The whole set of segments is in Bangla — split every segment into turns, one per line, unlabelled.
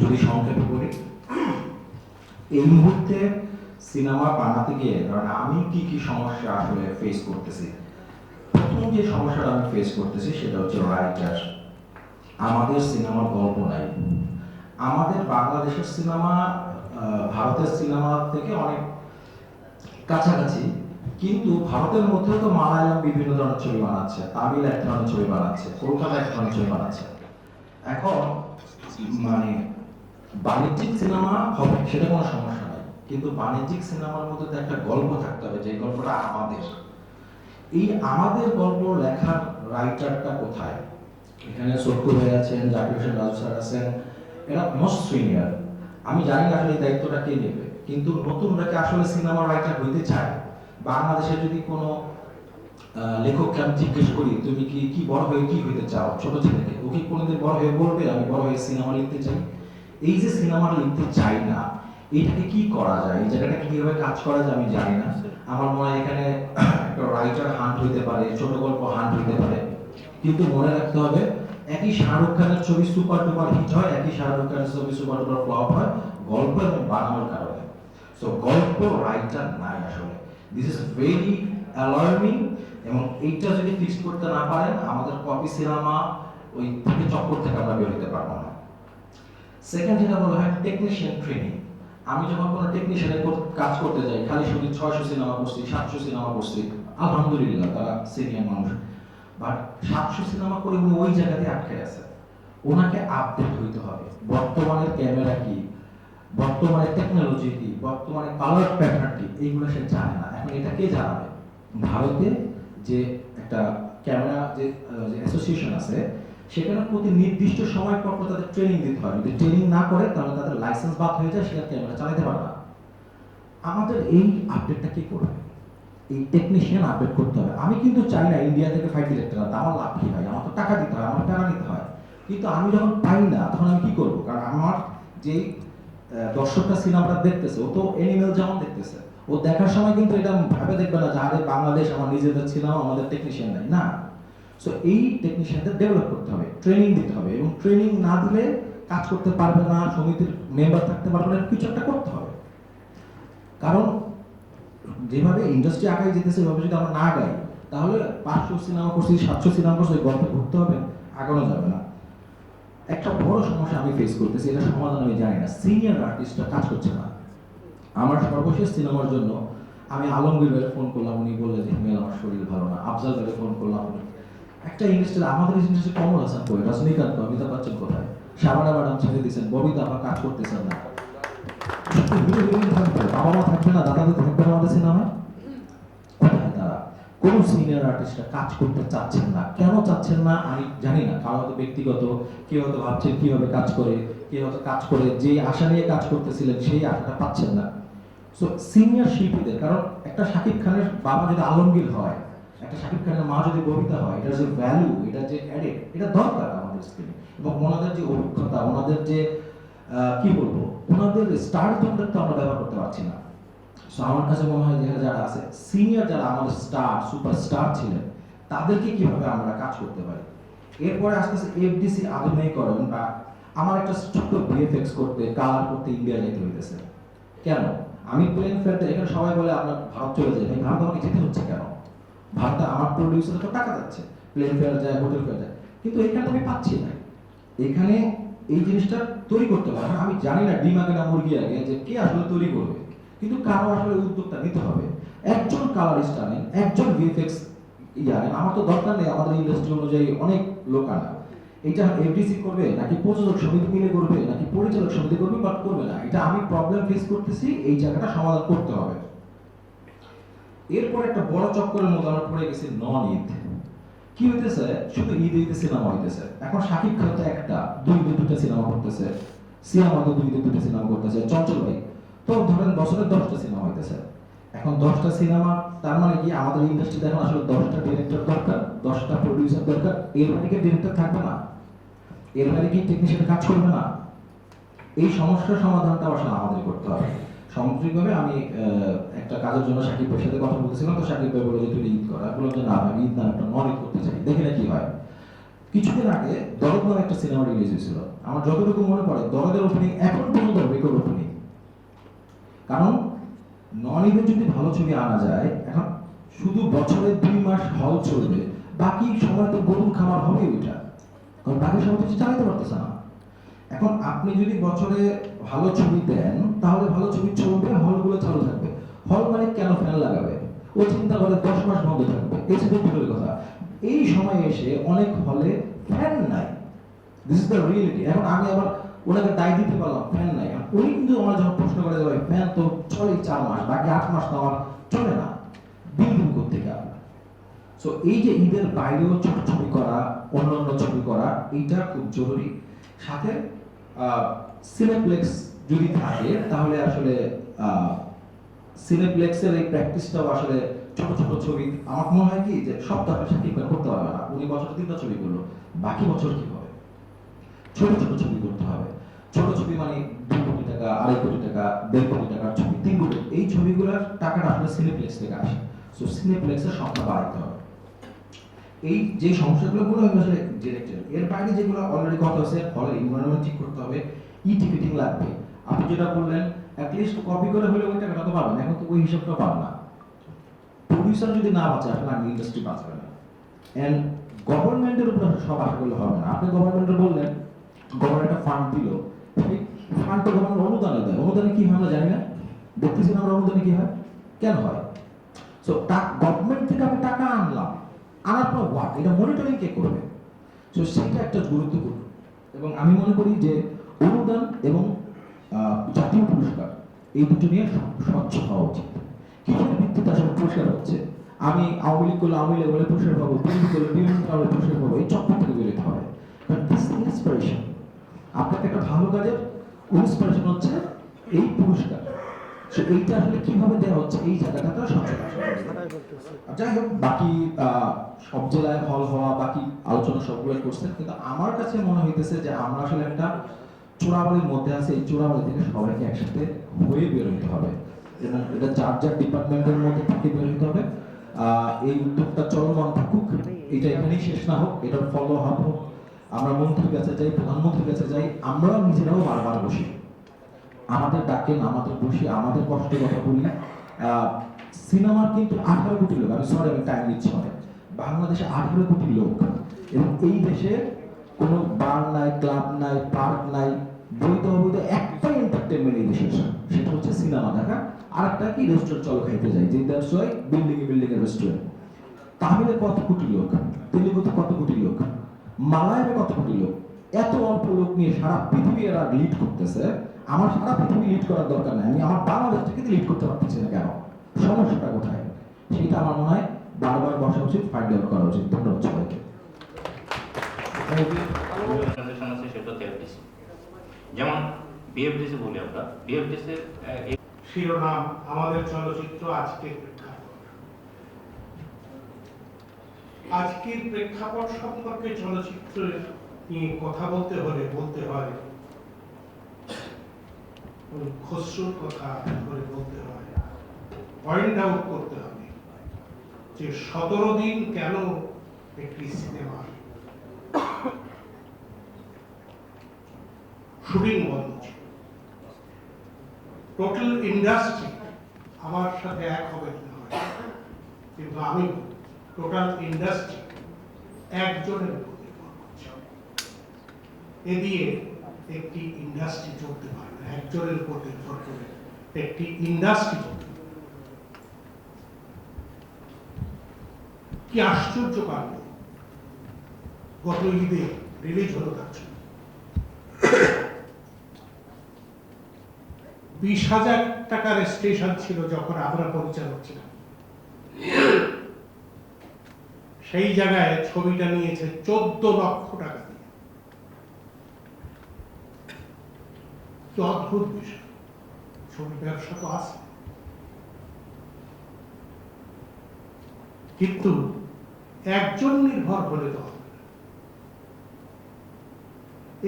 যদি সংক্ষেপে বলি, এই মুহূর্তে সিনেমা বানাতে গিয়ে ধরেন আমি কি কি সমস্যা আসলে ফেস করতেছি। প্রথম যে সমস্যাটা আমি ফেস করতেছি সেটা হচ্ছে রাইটার। আমাদের সিনেমার গল্প নাই। আমাদের বাংলাদেশের সিনেমা ভারতের সিনেমা থেকে অনেক কাছাকাছি, কিন্তু ভারতের মধ্যেও তো মালায়ালাম বিভিন্ন ধরনের ছবি বানাচ্ছে, তামিল এক ধরনের ছবি বানাচ্ছে, কলকাতা এক ধরনের ছবি বানাচ্ছে। এখন মানে বাণিজ্যিক সিনেমা হবে সেটা কোনো সমস্যা নাই, কিন্তু বাণিজ্যিক সিনেমার মধ্যে তো একটা গল্প থাকতে হবে, যে গল্পটা আমাদের। এই আমাদের গল্প লেখার রাইটারটা কোথায়? এখানে সত্তর হয়ে আছেন, জাকির হোসেন রাজু স্যার আছেন, এরা মোস্ট সিনিয়র। আমি জানি না আসলে এই দায়িত্বটা কে নেবে, কিন্তু নতুনরা কি আসলে সিনেমা রাইটার হইতে চায়? বাংলাদেশে যদি কোনো লেখককে আমি জিজ্ঞেস করি তুমি কি কি বড় হয়ে কি হইতে চাও, ছোট ছেলেকে, ও কি কোনোদিন বড় হয়ে বলবে আমি বড় হয়ে সিনেমা লিখতে চাই? এই যে সিনেমা লিখতে চাই না, এইটাকে কি করা যায়, এই জায়গাটা কিভাবে কাজ করা যায় আমি জানি না। আমার মনে হয় এখানে একটা রাইটার হান্ট হইতে পারে, ছোট গল্প হান্ট হইতে পারে, কিন্তু মনে রাখতে হবে একই শাহরুখ খানের ছবি সুপার ডুপার হিট হয়, একই শাহরুখ খানের ছবি সুপার ডুপার ফ্লপ হয়, গল্প এবং বানানোর কারণে। সো গল্প রাইটার নাই আসলে, দিস ইজ ভেরি অ্যালার্মিং। এবং এইটা যদি ফিক্স করতে না পারেন, আমাদের কপি সিনেমা ওই থেকে চক্কর থেকে আমরা বের হতে পারবো না। সেকেন্ড যেটা বলা হয় টেকনিশিয়ান ট্রেনিং। আমি যখন কোনো টেকনিশিয়ানের কাজ করতে যাই, খালি শুধু 600 সিনেমা করছি, 700 সিনেমা করছি, আলহামদুলিল্লাহ তারা সিনিয়র মানুষ, বাট 700 সিনেমা করে উনি ওই জায়গাতে আটকে আছে। ওনাকে আপডেট হইতে হবে, বর্তমানের ক্যামেরা কি, বর্তমানে টেকনোলজি কি, বর্তমানে কালার প্যাটার্ন কি, এইগুলো সে জানে না। এখন এটা কে জানাবে? ভারতে যে একটা ক্যামেরা যে অ্যাসোসিয়েশন আছে, সেখানে প্রতি নির্দিষ্ট সময় পর তাদের ট্রেনিং দিতে হয়, যদি ট্রেনিং না করে তাহলে তাদের লাইসেন্স বাদ হয়ে যায়, সেটা ক্যামেরা চালাতে পারে না। আমাদের এই আপডেটটা কি করবে? এই টেকনিশিয়ান আপডেট করতে হবে। আমি কিন্তু চাই না ইন্ডিয়া থেকে ফাইট ডিরেক্টর আনতে, আমার লাভ কি ভাই, আমার তো টাকা দিতে হয়, আমার টাকা নিতে হয়। কিন্তু আমি যখন পাই না তখন আমি কি করবো? কারণ আমার যে দর্শকটা সিনেমাটা দেখতেছে, ও তো এনিমেল যেমন দেখতেছে, ও দেখার সময় কিন্তু এটা ভাবে দেখবে না যাদের বাংলাদেশ আমার নিজেদের সিনেমা, আমাদের টেকনিশিয়ান নাই, না। সো এই টেকনিশিয়ানদের ডেভেলপ করতে হবে, ট্রেনিং দিতে হবে, এবং ট্রেনিং না দিলে কাজ করতে পারবে না, সমিতির মেম্বার থাকতে পারবে না, কিছু একটা করতে হবে। কারণ যেভাবে ইন্ডাস্ট্রি আগাই যেতেছে, এভাবে যদি আমরা না গাই, তাহলে 500 সিনেমা করছি, 700 সিনেমা করছি, গল্পে ঘুরতে হবে, আগানো যাবে না। একটা বড় সমস্যা আমি ফেস করতেছি, এটা সমাধান আমি জানি না, সিনিয়র আর্টিস্টরা কাজ করছে না। আমার সর্বশেষ সিনেমার জন্য আমি আলমগীর ভাইয়ের ফোন করলাম, উনি বললেন যে হিমেল আমার শরীর ভালো না। আফজাল ভাইয়ের ফোন করলাম, একটা ইন্ডাস্ট্রি, আমাদের ইন্ডাস্ট্রি কমল হাসান কই, রজনীকান্ত, অমিতাভ বচ্চন কোথায়, শাবানা ম্যাডাম ছেড়ে দিয়েছেন, ববিতা আমার কাজ করতেছেন না। হিরো হিরোইন থাকবে, বাবা মা থাকবে না, দাদাদের থাকবে না আমাদের সিনেমায়, কোথায় তারা? কোন সিনিয়র আর্টিস্টরা কাজ করতে চাচ্ছেন না। কেন চাচ্ছেন না আমি জানি না, কারো হয়তো ব্যক্তিগত, কেউ হয়তো ভাবছেন কিভাবে কাজ করে, কেউ হয়তো কাজ করে যে আশা নিয়ে কাজ করতেছিলেন সেই আশাটা পাচ্ছেন না। সো সিনিয়র শিল্পীদের, কারণ একটা শাকিব খানের বাবা যদি আলমগীর হয়, একটা শাকিব খানের মা যদি ববিতা হয়, এটার যে ভ্যালু, এটা যে অ্যাডেড, এটা দরকার আমাদের স্ক্রিনে। এবং ওনাদের যে অভিজ্ঞতা, ওনাদের যে কি বলবো, ওনাদের স্টার জনদের তো আমরা ব্যবহার করতে পারছি না। সো আমার কাছে মনে হয় যে যারা আছে সিনিয়র, যারা আমাদের স্টার সুপারস্টার ছিলেন, তাদেরকে কিভাবে আমরা কাজ করতে পারি। এরপরে আসতেছে এফডিসি আধুনিকরণ, বা আমার একটা ছোট্ট ভিএফএক্স করতে, কালার করতে ইন্ডিয়া যেতে হইতেছে কেন? আমি প্লেন ফেয়ারতে, এখানে সবাই বলে আপনার ভারত চলে যায়, ভাই ভারত আমাকে যেতে হচ্ছে কেন? ভারতে আমার প্রডিউসারে তো টাকা যাচ্ছে, প্লেন ফেয়ার যায়, হোটেল ফেয়ার যায়, কিন্তু এখানে আমি পাচ্ছি না। এখানে এই জিনিসটা তৈরি করতে পারে না। আমি জানি না ডিম আগে না মুরগি আগে, যে কে আসলে তৈরি করবে, কিন্তু কারো আসলে উদ্যোগটা নিতে হবে। একজন কালারিস্ট আনেন, একজন ভিএফএক্স আনেন, আমার তো দরকার নেই আমাদের ইন্ডাস্ট্রি অনুযায়ী অনেক লোক আনা। এটা এফডিসি করবে নাকি প্রযোজক সমিতি মিলে করবে নাকি পরিচালক সমিতি করবে, বাট করবে না। এটা আমি প্রবলেম ফেস করতেছি, এই জায়গাটা সমাধান করতে হবে। এরপর একটা বড় চক্করের মধ্যে আমরা পড়ে গেছি, নন ঈদ। কি হইতেছে? শুধু ঈদ ঈদে সিনেমা হইতেছে। এখন শাকিব খান তো একটা দুইটা সিনেমা করতেছে, সিয়াম হয়তো দুইটা সিনেমা করতেছে, চঞ্চল ভাই তো ধরেন বছরে 10টা সিনেমা হইতেছে। এখন 10টা সিনেমা, তার মানে কি আমাদের ইন্ডাস্ট্রিতে এখন আসলে 10টা ডিরেক্টর দরকার, 10টা প্রডিউসার দরকার। এর মানে কি ডিরেক্টর থাকবে না? এর মানে কি টেকনিশিয়ান কাজ করবে না? এই সমস্যার সমাধানটা আসলে আমাদের করতে হবে সামগ্রিকভাবে। আমি একটা কাজের জন্য সাকিব ভাইয়ের সাথে কথা বলতেছিলাম, তো সাকিব ভাই বলে যে তুই ঈদ কর, বললাম যে না আমি ঈদ না, একটা নন ঈদ করতে চাই, দেখি না কি হয়। কিছুদিন আগে দরদ নামে একটা সিনেমা রিলিজ হয়েছিল, আমার যতটুকু মনে পড়ে দরদের ওপেনিং এখন পর্যন্ত রেকর্ড ওপেনিং। কারণ নন ঈদে যদি ভালো ছবি আনা যায়, এখন শুধু বছরে 2 মাস হল চলবে, বাকি সময় তো গরুর খাবার হবে ওইটা, কারণ বাকি সময় কিছু চালাতে পারতেছে না। এখন আপনি যদি বছরে ভালো ছবি দেন, তাহলে ভালো ছবি চলবে, হলগুলো চালু থাকবে। হল মানে কেন ফ্যান লাগাবে? ও চিন্তা করে 10 মাস বন্ধ থাকবে, এই ছিল দূরের কথা। এই সময় এসে অনেক হলে ফ্যান নাই। This is the reality. এখন আমি আবার ওনাকে দায় দিতে পারলাম ফ্যান নাই, উনি কিন্তু আমার যখন প্রশ্ন করে যাবে ফ্যান তো চলে 4 মাস, বাকি 8 মাস তো আমার চলে না, বিল দিব কোথেকে? সো এই যে ঈদের বাইরেও ছোট ছবি করা, অন্যান্য ছবি করা, এইটা খুব জরুরি। সাথে সিনেপ্লেক্স যদি থাকে তাহলে আসলে সিনেপ্লেক্সের এই প্র্যাকটিসটাও আসলে ছোট ছোট ছবি, আমার মনে হয় কি যে সপ্তাহে সাকিব খান করতে পারবে না, উনি বছর 3টা ছবি করলো, বাকি বছর কি হবে? ছোট ছোট ছবি করতে হবে। ছোট ছবি মানে 2 কোটি টাকা, 2.5 কোটি টাকা, 1.5 কোটি টাকার ছবি, 3 কোটি, এই ছবিগুলোর টাকাটা আসলে সিনেপ্লেক্স থেকে আসে। সো সিনেপ্লেক্সের সংখ্যা বাড়াইতে হবে। এই যে সমস্যাগুলো বলে আমি আসলে ডিরেক্টর, এর বাইরে যেগুলো অলরেডি কথা হচ্ছে, হলের এনভায়রনমেন্ট ঠিক করতে হবে, ই টিকিটিং লাগবে। আপনি যেটা বললেন অ্যাটলিস্ট কপি করে হলে ওই টাকাটা তো পাবেন, এখন তো ওই হিসাবটা পাবেন না। প্রডিউসার যদি না বাঁচে আসলে আমি ইন্ডাস্ট্রি বাঁচবে না। এন্ড গভর্নমেন্টের উপর সব আশা করলে হবে না। আপনি গভর্নমেন্টের বললেন গভর্নমেন্ট একটা ফান্ড দিল, সেই ফান্ড তো গভর্নমেন্ট অনুদানে দেয়, অনুদানে কি হয় আমরা জানি না, দেখতেছি না আমরা অনুদানে কি হয়, কেন হয়? সো গভর্নমেন্ট থেকে আমি টাকা আনলাম, আনার পর হোয়াট, এটা মনিটরিং কে করবে? সো সেটা একটা গুরুত্বপূর্ণ। এবং আমি মনে করি যে অনুদান এবং জাতীয় পুরস্কার এই দুটো নিয়ে স্বচ্ছ হওয়া উচিত। কিসের ভিত্তিতে আসলে পুরস্কার হচ্ছে? আমি আওয়ামী লীগ করলে আওয়ামী লীগ বলে পুরস্কার পাবো, বিএনপি করলে বিএনপি কারণে পুরস্কার পাবো, এই চক্র থেকে বেরোতে হবে। কারণ দিস ইন্সপিরেশন, আপনাকে একটা ভালো কাজের ইন্সপিরেশন হচ্ছে এই পুরস্কার। সো এইটা আসলে কিভাবে দেওয়া হচ্ছে, এই জায়গাটা সচেতন। যাই হোক, বাকি সব জেলায় হল হওয়া, বাকি আলোচনা সবগুলো করছেন, কিন্তু আমার কাছে মনে হইতেছে যে আমরা আসলে একটা চোরাবালির মধ্যে আছে, এই চোরাবালি থেকে সবাইকে একসাথে হয়ে বের হইতে হবে, এবং এটা যার যার ডিপার্টমেন্টের মধ্যে থেকে বের হইতে হবে। এই উদ্যোগটা চলমান থাকুক, এটা এখানেই শেষ না হোক, এটার ফলো আপ হোক। আমরা মন্ত্রীর কাছে যাই, প্রধানমন্ত্রীর কাছে যাই, আমরা নিজেরাও বারবার বসি, আমাদের ডাকেন, আমাদের বসি, আমাদের কষ্টের কথা বলি। সিনেমার কিন্তু 18 কোটি লোক, আমি সরি আমি টাইম নিচ্ছি অনেক, বাংলাদেশে 18 কোটি লোক, এবং এই দেশে কোনো বার নাই, ক্লাব নাই, পার্ক নাই, বৈধ অবৈধ একটা এন্টারটেনমেন্ট এই দেশে, সেটা হচ্ছে সিনেমা দেখা। আর একটা কি, রেস্টুরেন্ট চলো খাইতে যাই, যে দ্যাটস ওয়াই বিল্ডিং এর রেস্টুরেন্ট। তামিলে কত কোটি লোক, তেলেগুতে কত কোটি লোক, মালায়ামে কত কোটি লোক, এত অল্প লোক নিয়ে সারা পৃথিবী এরা লিড করতেছে। আমার সারা পৃথিবী লিড করার দরকার নাই, আমি আমার বাংলাদেশটাকে লিড করতে পারতেছি না কেন? সমস্যাটা কোথায়? সেটা আমার মনে হয় বারবার বসা উচিত, ফাইন্ড আউট করা উচিত। ধন্যবাদ সবাইকে।
যেমন বিএফডিসি বলি আমরা, বিএফডিসি
শিরোনাম আমাদের চলচ্চিত্র আজকের প্রেক্ষাপট। আজকের প্রেক্ষাপট সম্পর্কে চলচ্চিত্র নিয়ে কথা বলতে হলে বলতে হয় খসরুর কথা করে বলতে হয়, পয়েন্ট আউট করতে হবে যে 17 দিন কেন একটি সিনেমার শুটিং বন্ধ ছিল। টোটাল ইন্ডাস্ট্রি আমার সাথে এক হবে না, কিন্তু আমি টোটাল ইন্ডাস্ট্রি একজনের উপর নির্ভর করছি। এ দিয়ে একটি ইন্ডাস্ট্রি চলতে পারে না, একজনের উপর নির্ভর করে একটি ইন্ডাস্ট্রি চলতে পারে। কি আশ্চর্য কাণ্ড, গত ঈদে রিলিজ হলো তার জন্য 20,000 টাকার স্টেশন ছিল যখন আমরা পরিচালক ছিলাম, সেই জায়গায় ছবিটা নিয়েছে 14 লক্ষ টাকা দিয়ে। কি অদ্ভুত বিষয়, ছবি ব্যবসা তো আছে, কিন্তু একজন নির্ভর হলে তো হবে না।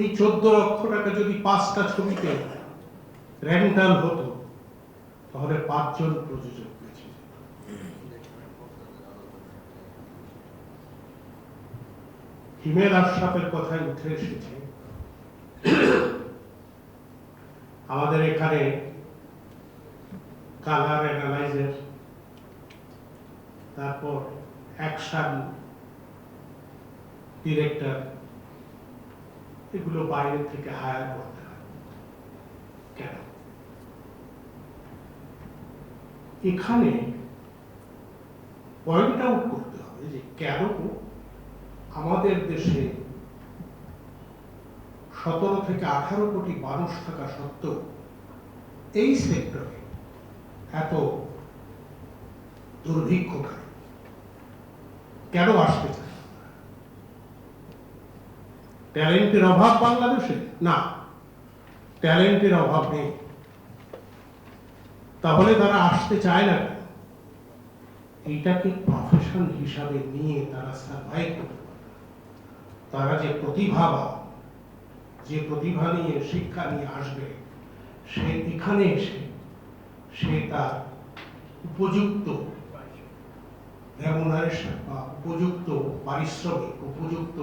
এই 14 লক্ষ টাকা যদি 5টা ছবিতে রেন্টাল হতো, তাহলে 5 জন প্রযোজক বেঁচে যেত। হিমেল আশরাফের কথায় উঠে এসেছে আমাদের এখানে কালার অ্যানালাইজার, তারপর অ্যাকশন ডিরেক্টর, এগুলো বাইরে থেকে হায়ার করতে হয়। কেন? এখানে পয়েন্ট আউট করতে হবে যে কেন আমাদের দেশে 17 থেকে 18 কোটি মানুষ থাকা সত্ত্বেও এই সেক্টরে এত দুর্ভিক্ষ কেন আসতে চায়? ট্যালেন্টের অভাব বাংলাদেশে? না, ট্যালেন্টের অভাব নেই। তাহলে তারা আসতে চায় না কেন? এইটাকে প্রফেশন হিসাবে নিয়ে তারা সার্ভাইভ করতে পারে। তারা যে প্রতিভাবান, যে প্রতিভা নিয়ে শিক্ষা নিয়ে আসবে, সে এখানে এসে সে তার উপযুক্ত রেমুনারেশন বা উপযুক্ত পারিশ্রমিক, উপযুক্ত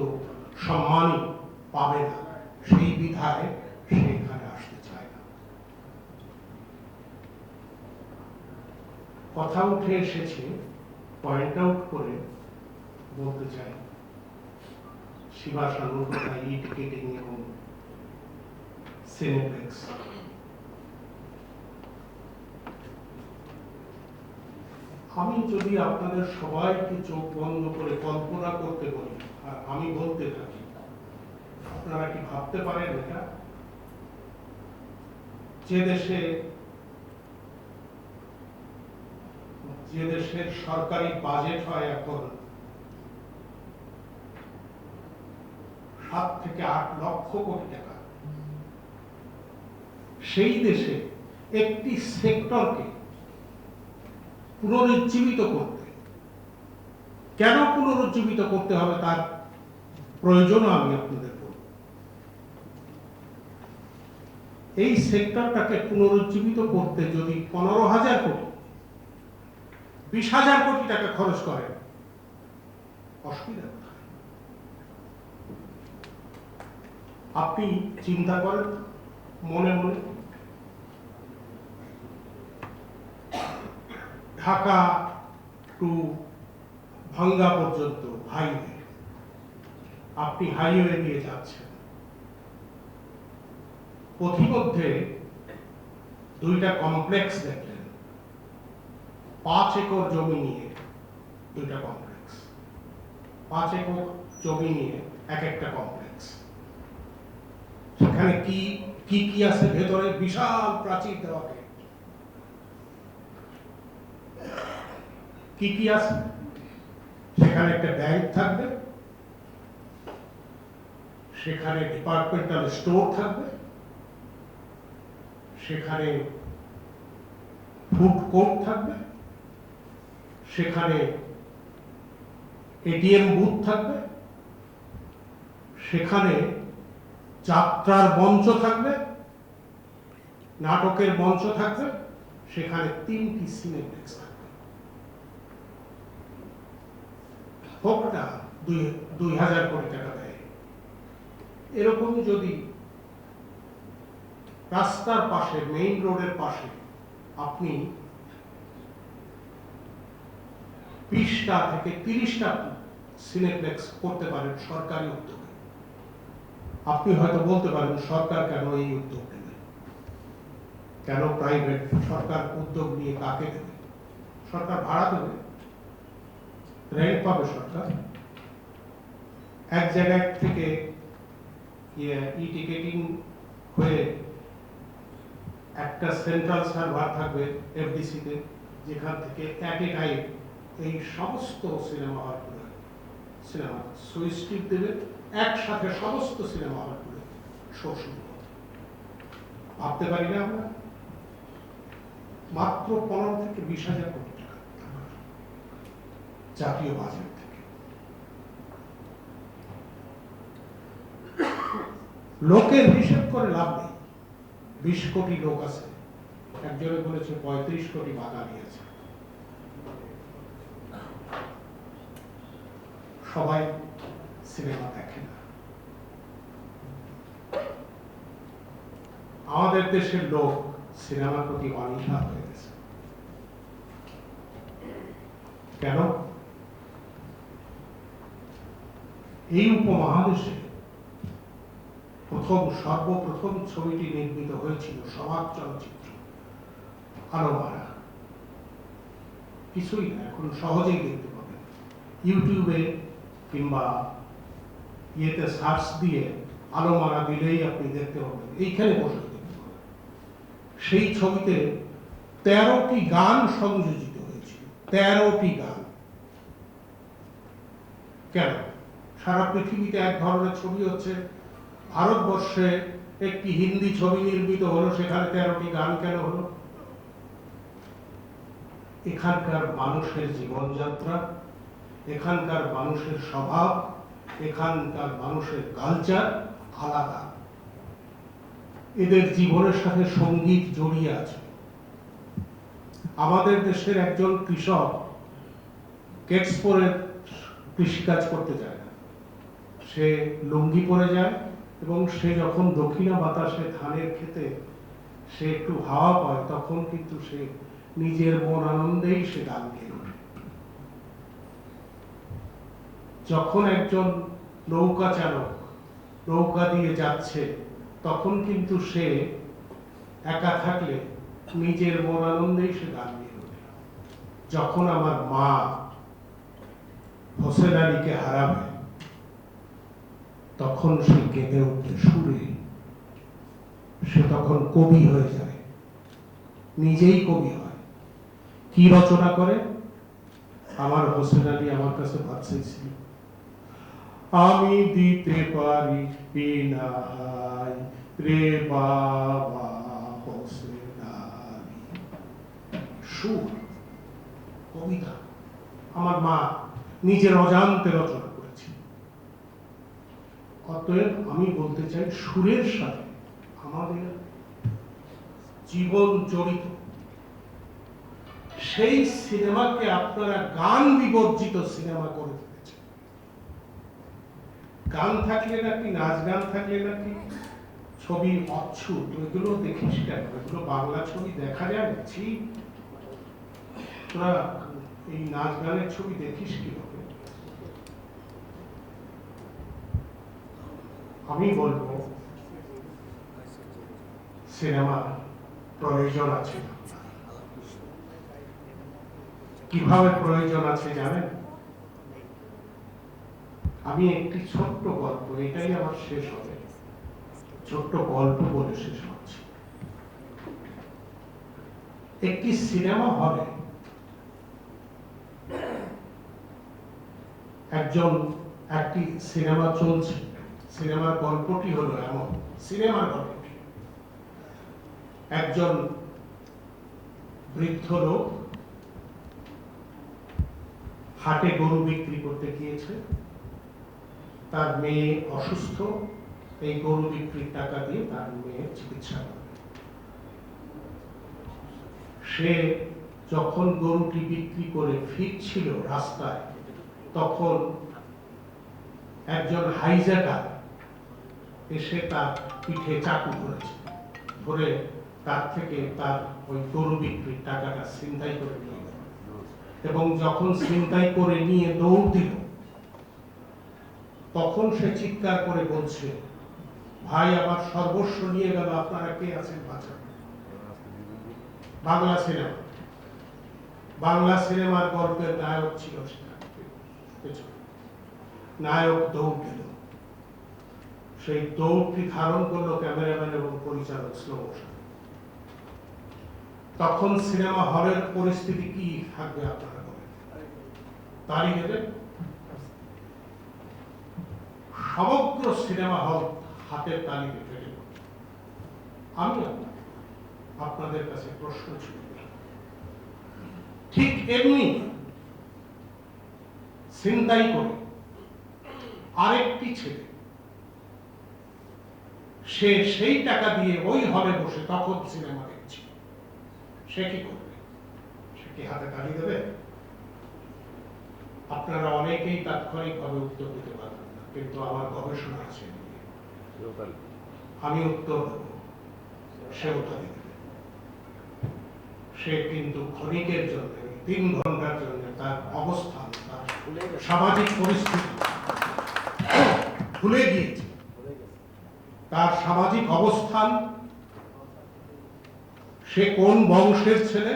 সম্মানই পাবে না। সেই বিধায় সে এখানে আসতে চায় না। কথা উঠে এসেছে, পয়েন্ট আউট করে বলতে চাই, শিবাসানুর কথা, ই টিকেটিং এবং সিনেপ্লেক্স। আমি যদি আপনাদের সবাইকে চোখ বন্ধ করে কল্পনা করতে বলি আর আমি বলতে থাকি, আপনারা কি ভাবতে পারেন এটা? যে দেশের সরকারি বাজেট হয় এখন 7 থেকে 8 লক্ষ কোটি টাকা, সেই দেশে একটি সেক্টরকে পুনরুজ্জীবিত করতে, কেন পুনরুজ্জীবিত করতে হবে তার প্রয়োজনও আমি আপনাদের বলব। এই সেক্টরটাকে পুনরুজ্জীবিত করতে যদি 15,000 কোটি, 20,000 কোটি টাকা খরচ করেন, অসুবিধা কোথায়? আপনি চিন্তা করেন মনে মনে, ঢাকা টু ভাঙ্গা পর্যন্ত হাইওয়ে, আপনি হাইওয়ে দিয়ে যাচ্ছেন, পথিমধ্যে 2টা কমপ্লেক্স দেখলেন, 5 একর জমি নিয়ে 2টা কমপ্লেক্স, 5 একর জমি নিয়ে এক একটা কমপ্লেক্স। সেখানে কি কি কি আছে ভেতরে? বিশাল প্রাচীর দেওয়া, কি কি আছে? সেখানে একটা ব্যাংক থাকবে, সেখানে ডিপার্টমেন্টাল স্টোর থাকবে, সেখানে ফুড কোর্ট থাকবে, সেখানে এটিএম বুথ থাকবে, সেখানে যাত্রার মঞ্চ থাকবে, নাটকের মঞ্চ থাকবে, সেখানে 3টি সিনেপ্লেক্স থাকবে। হোক না 2,000 কোটি টাকা দেয়। এরকম যদি রাস্তার পাশে, মেইন রোডের পাশে আপনি 20টা থেকে 30টা সিনেপ্লেক্স করতে পারেন সরকারি উদ্যোগে, আপনি হয়তো বলতে পারেন সরকার কেন এই উদ্যোগ নেবে, কেন প্রাইভেট? সরকার উদ্যোগ নিয়ে কাকে দেবে? সরকার ভাড়া দেবে, রেন্ট পাবে সরকার। এক জায়গা থেকে ই টিকেটিং হয়ে একটা সেন্ট্রাল সার্ভার থাকবে এফডিসিতে, যেখান থেকে এক এ টাইম এই সমস্ত সিনেমা হলগুলো সিনেমা সুইচ টিপ দেবে, একসাথে সমস্ত সিনেমা হলগুলো শো শুরু হবে। ভাবতে পারি না আমরা? মাত্র 15 থেকে 20,000 কোটি টাকা জাতীয় বাজেট থেকে। লোকের হিসেব করে লাভ নেই। 20 কোটি লোক আছে, একজনে বলেছে 35 কোটি বাঙালি আছে। সবাই সিনেমা দেখে না। আমাদের দেশের লোক সিনেমার প্রতি অনীহা হয়ে গেছে। কেন? এই উপমহাদেশে সর্বপ্রথম ছবিটি নির্মিত হয়েছিল সমাজ চলচ্চিত্র আলোমারা। কিছুই না, এখন সহজেই দেখতে পাবেন ইউটিউবে কিংবা ইয়েতে সার্চ দিয়ে আলোমারা দিলেই আপনি দেখতে পাবেন, এইখানে বসে দেখতে পাবেন। সেই ছবিতে 13টি গান সংযোজিত হয়েছিল, 13টি গান। কেন? সারা পৃথিবীতে এক ধরনের ছবি হচ্ছে, ভারতবর্ষে একটি হিন্দি ছবি নির্মিত হলো, সেখানে 13টি গান কেন হলো? এখানকার মানুষের জীবনযাত্রা, এখানকার মানুষের স্বভাব, এখানকার মানুষের কালচার আলাদা। এদের জীবনের সাথে সঙ্গীত জড়িয়ে আছে। আমাদের দেশের একজন কৃষক কেটস পরে কৃষিকাজ করতে যায় না, সে লুঙ্গি পরে যায় এবং সে যখন দক্ষিণা বাতাসে ধানের খেতে সে একটু হাওয়া পায়, তখন কিন্তু সে নিজের মন আনন্দেই সে গান গেয়ে ওঠে। যখন একজন নৌকা চালক নৌকা দিয়ে যাচ্ছে, তখন কিন্তু সে একা থাকলে নিজের মন আনন্দেই সে গান গেয়ে ওঠে। যখন আমার মা হোসেন আলীকে হারাবে, তখন সে কেঁদে উঠে সুরে, সে তখন কবি হয়ে যায়, নিজেই কবি হয়। কি রচনা করে? আমার হোসেন আলী আমার কাছে ভাবছেছিল, আমি দিতে পারি নাই রে বাবা হোসেন আলী। সুর, কবিতা আমার মা নিজের অজান্তে রচনা করেছে। অতএব আমি বলতে চাই, সুরের সাথে আমাদের জীবন জড়িত। সেই সিনেমাকে আপনারা গান বিবর্জিত সিনেমা করে ফেলেছেন। গান থাকলে নাকি, নাচ গান থাকলে নাকি ছবি অচ্ছুত, এগুলো দেখিস কেন? এগুলো বাংলা ছবি দেখা যায় না। তোরা এই নাচ গানের ছবি দেখিস কিভাবে? আমি বলবো সিনেমার প্রয়োজন আছে। কিভাবে প্রয়োজন আছে জানেন? আমি একটি ছোট্ট গল্প, এটাই আমার শেষ হবে, ছোট্ট গল্প বলে শেষ হচ্ছে। একটি সিনেমা হলে একটি সিনেমা চলছে। সিনেমার গল্পটি হলো এমন, সিনেমার গল্পটি, একজন বৃদ্ধ লোক হাটে গরু বিক্রি করতে গিয়েছে। তার মেয়ে অসুস্থ, এই গরু বিক্রির টাকা দিয়ে তার মেয়ের চিকিৎসা করবে। সে যখন গরুটি বিক্রি করে ফিরছিল রাস্তায়, তখন একজন হাইজ্যাকার এসে তার পিঠে চাকু ধরেছে, ধরে তার থেকে তার ওই গরু বিক্রির টাকাটা ছিনতাই করে নিয়ে গেল। এবং যখন ছিনতাই করে নিয়ে দৌড় দিল, তখন সে চিৎকার করে বলছে, ভাই আমার সর্বস্ব নিয়ে গেল, আপনারা কে আছেন বাঁচান। বাংলা সিনেমা, বাংলা সিনেমার গল্পের নায়ক ছিল সেখানে। নায়ক দৌড় দিল, সেই দৌড়টি ধারণ করলো ক্যামেরাম্যান এবং পরিচালক স্লো মোশন। তখন সিনেমা হলের পরিস্থিতি কি থাকবে আপনারা বলেন? তালি দেবেন? সমগ্র সিনেমা হল হাতের তালিতে ফেলে পড়বে। আমি আপনাদের কাছে প্রশ্ন ছিল, ঠিক এমনি ছিনতাই করে আরেকটি ছেলে, সে সেই টাকা দিয়ে ওই হলে বসে তখন সিনেমা দেখছে, সে কি করবে? সে কি হাতে তালি দেবে? আপনারা অনেকেই তাৎক্ষণিকভাবে উত্তর দিতে পারবেন না, কিন্তু আমার গবেষণা আছে, আমি উত্তর দেব। সে ওটা দেবে। সে কিন্তু ক্ষণিকের জন্য 3 ঘন্টার জন্য তার অবস্থান, তার সামাজিক পরিস্থিতি ভুলে গিয়েছে। তার সামাজিক অবস্থান, সে কোন বংশের ছেলে,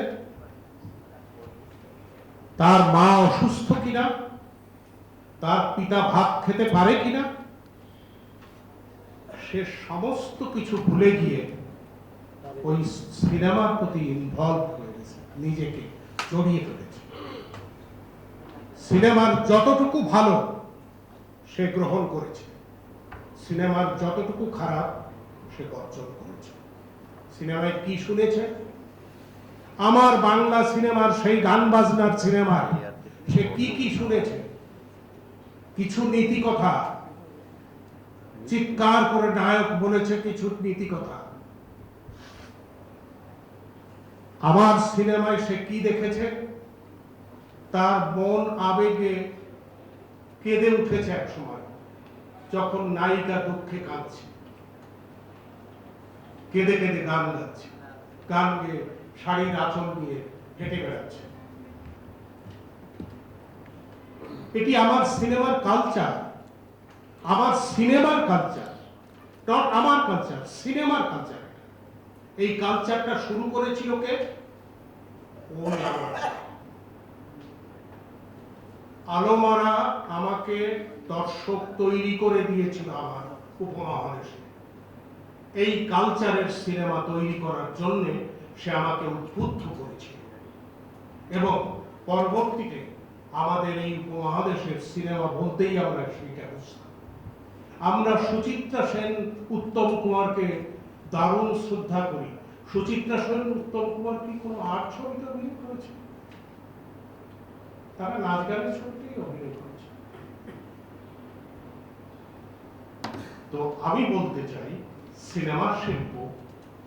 তার মা অসুস্থ কিনা, তার পিতা ভাত খেতে পারে কিনা, সে সমস্ত কিছু ভুলে গিয়ে ওই সিনেমার প্রতি ইনভলভ হয়ে গেছে, নিজেকে জড়িয়ে ফেলেছে। সিনেমার যতটুকু ভালো সে গ্রহণ করেছে, সিনেমার যতটুকু খারাপ সে বর্জন করেছে। সিনেমায় কি শুনেছে? আমার বাংলা সিনেমার সেই গান বাজনার সিনেমায় সে কি শুনেছে? কিছু নীতি কথা, চিৎকার করে নায়ক বলেছে কিছু নীতি কথা। আমার সিনেমায় সে কি দেখেছে? তার মন আবেগে কেঁদে উঠেছে এক সময়, যখন নায়িকা দুঃখে কাঁদছে, কেঁদে কেঁদে গান গাচ্ছে, গান গেয়ে শাড়ির আঁচল নিয়ে হেঁটে বেড়াচ্ছে। এটি আমার সিনেমার কালচার, আমার সিনেমার কালচার, নট আমার কালচার, সিনেমার কালচার। এই কালচারটা শুরু করেছিল কে? আলমারা আমাকে দর্শক তৈরি করে দিয়েছিল আমার উপমহাদেশে। এই কালচারের সিনেমা তৈরি করার জন্য সে আমাকে উদ্বুদ্ধ করেছিল, এবং পরবর্তীতে আমাদের এই উপমহাদেশের সিনেমা বলতেই আমরা সেইটা বুঝতাম। আমরা সুচিত্রা সেন, উত্তম কুমারকে দারুণ শ্রদ্ধা করি। সুচিত্রা সেন, উত্তম কুমার কি কোনো আর্ট ছবিতে অভিনয় করেছে? তারা নাচ গানের ছবিতেই অভিনয় করেছে। তো আমি বলতে চাই, সিনেমা শিল্প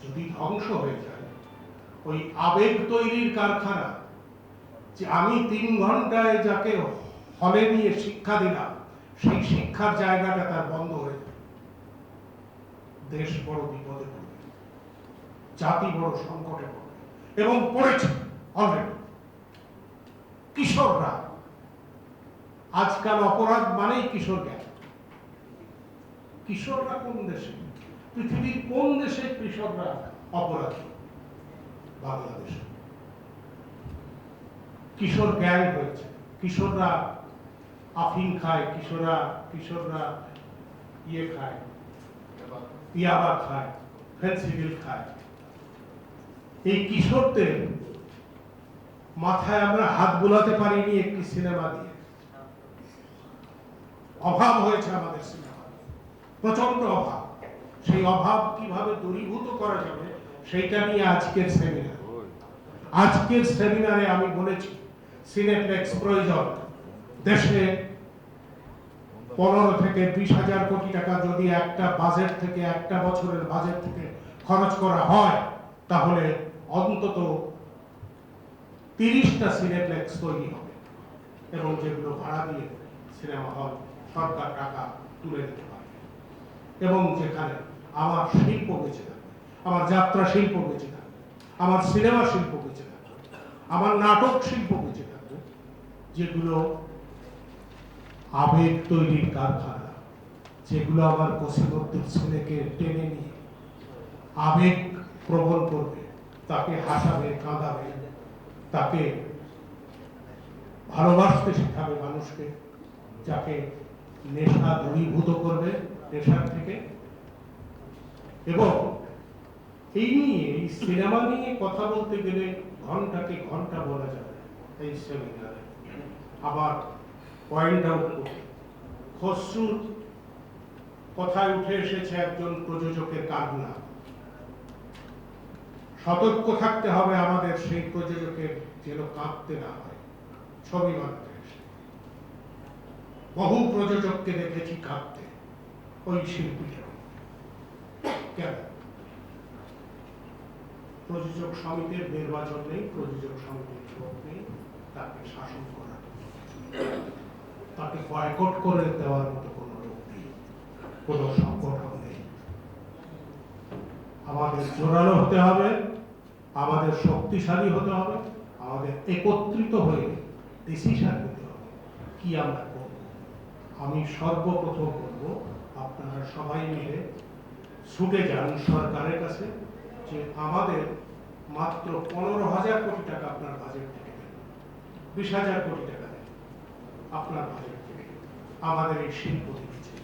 যদি ধ্বংস হয়ে যায়, ওই আবেগ তৈরির কারখানা, যে আমি 3 ঘন্টায় যাকে হলে নিয়ে শিক্ষা দিলাম, সেই শিক্ষার জায়গাটা তার বন্ধ হয়ে যাবে। দেশ বড় বিপদে পড়বে, জাতি বড় সংকটে পড়বে, এবং পড়েছে অলরেডি। কিশোররা আজকাল অপরাধ মানেই কিশোর জ্ঞান। কিশোররা কোন দেশে, পৃথিবীর কোন দেশে কিশোররা অপরাধী? বাংলাদেশে। কিশোর গ্যাং হয়েছে, কিশোররা আফিম খায়, কিশোররা ইয়ে খায়, ইয়াবা খায়, ফেন্সিডিল খায়। এই কিশোরদের মাথায় আমরা হাত বোলাতে পারিনি একটি সিনেমা দিয়ে। অভাব হয়েছে আমাদের সিনেমা, প্রচন্ড অভাব। সেই অভাব কিভাবে দূরীভূত করা যাবে সেইটা নিয়ে আজকের সেমিনার। আজকের সেমিনারে আমি বলেছি, সিনেপ্লেক্স প্রয়োজন। দেশে 15 থেকে 20,000 কোটি টাকা যদি একটা বাজেট থেকে, একটা বছরের বাজেট থেকে খরচ করা হয়, তাহলে অন্তত 30টা সিনেপ্লেক্স তৈরি হবে, এবং যেগুলো ভাড়া দিয়ে সিনেমা হল সরকার টাকা তুলে দিতে পারে, এবং যেখানে আমার শিল্প বেঁচে থাকবে, আমার যাত্রা শিল্প বেঁচে থাকবে, আমার সিনেমা শিল্প বেঁচে থাকবে, আমার নাটক শিল্প বেঁচে থাকবে, যেগুলো আবেগ তৈরির কারখানা, যেগুলো আমার বসিবদ্দির ছেলেকে টেনে নিয়ে আবেগ প্রবল করবে, তাকে হাসাবে, কাঁদাবে, তাকে ভালোবাসতে শেখাবে মানুষকে, যাকে নেশা দূরীভূত করবে নেশার থেকে। এবং এই নিয়ে, এই সিনেমা নিয়ে কথা বলতে গেলে ঘন্টাকে ঘন্টা বলা যাবে এই সেমিনারে। আবার পয়েন্ট আউট করতে, খসরুর কথায় উঠে এসেছে একজন প্রযোজকের কান্না। সতর্ক থাকতে হবে আমাদের সেই প্রযোজকের, যেন কাঁদতে না হয় ছবি বানাতে এসে। বহু প্রযোজককে দেখেছি কাঁদতে, ওই শিল্পীটা কেন? প্রযোজক সমিতির নির্বাচন নেই, প্রযোজক সমিতির ভোট নেই, তাকে শাসন করা, তাকে বয়কট করে দেওয়ার মতো কোনো লোক নেই, কোনো সংগঠন নেই। আমাদের জোরালো হতে হবে, আমাদের শক্তিশালী হতে হবে, আমাদের একত্রিত হয়ে ডিসিশন নিতে হবে কি আমরা করব। আমি সর্বপ্রথম বলবো আপনারা সবাই মিলে ছুটে যান সরকারের কাছে যে আমাদের মাত্র 15,000 কোটি টাকা আপনার বাজেট থেকে দেন, 20,000 কোটি টাকা দেন আপনার বাজেট থেকে আমাদের এই শিল্প দিচ্ছে।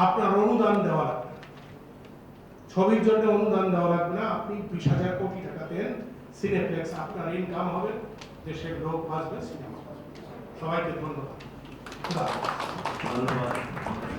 আপনার অনুদান দেওয়া লাগবে না, ছবির জন্য অনুদান দেওয়া লাগবে না, আপনি 20,000 কোটি টাকা দেন, সিনেপ্লেক্স আপনার ইনকাম হবে, দেশের লোক বাঁচবে, সিনেমা বাঁচবে। সবাইকে ধন্যবাদ।
ধন্যবাদ।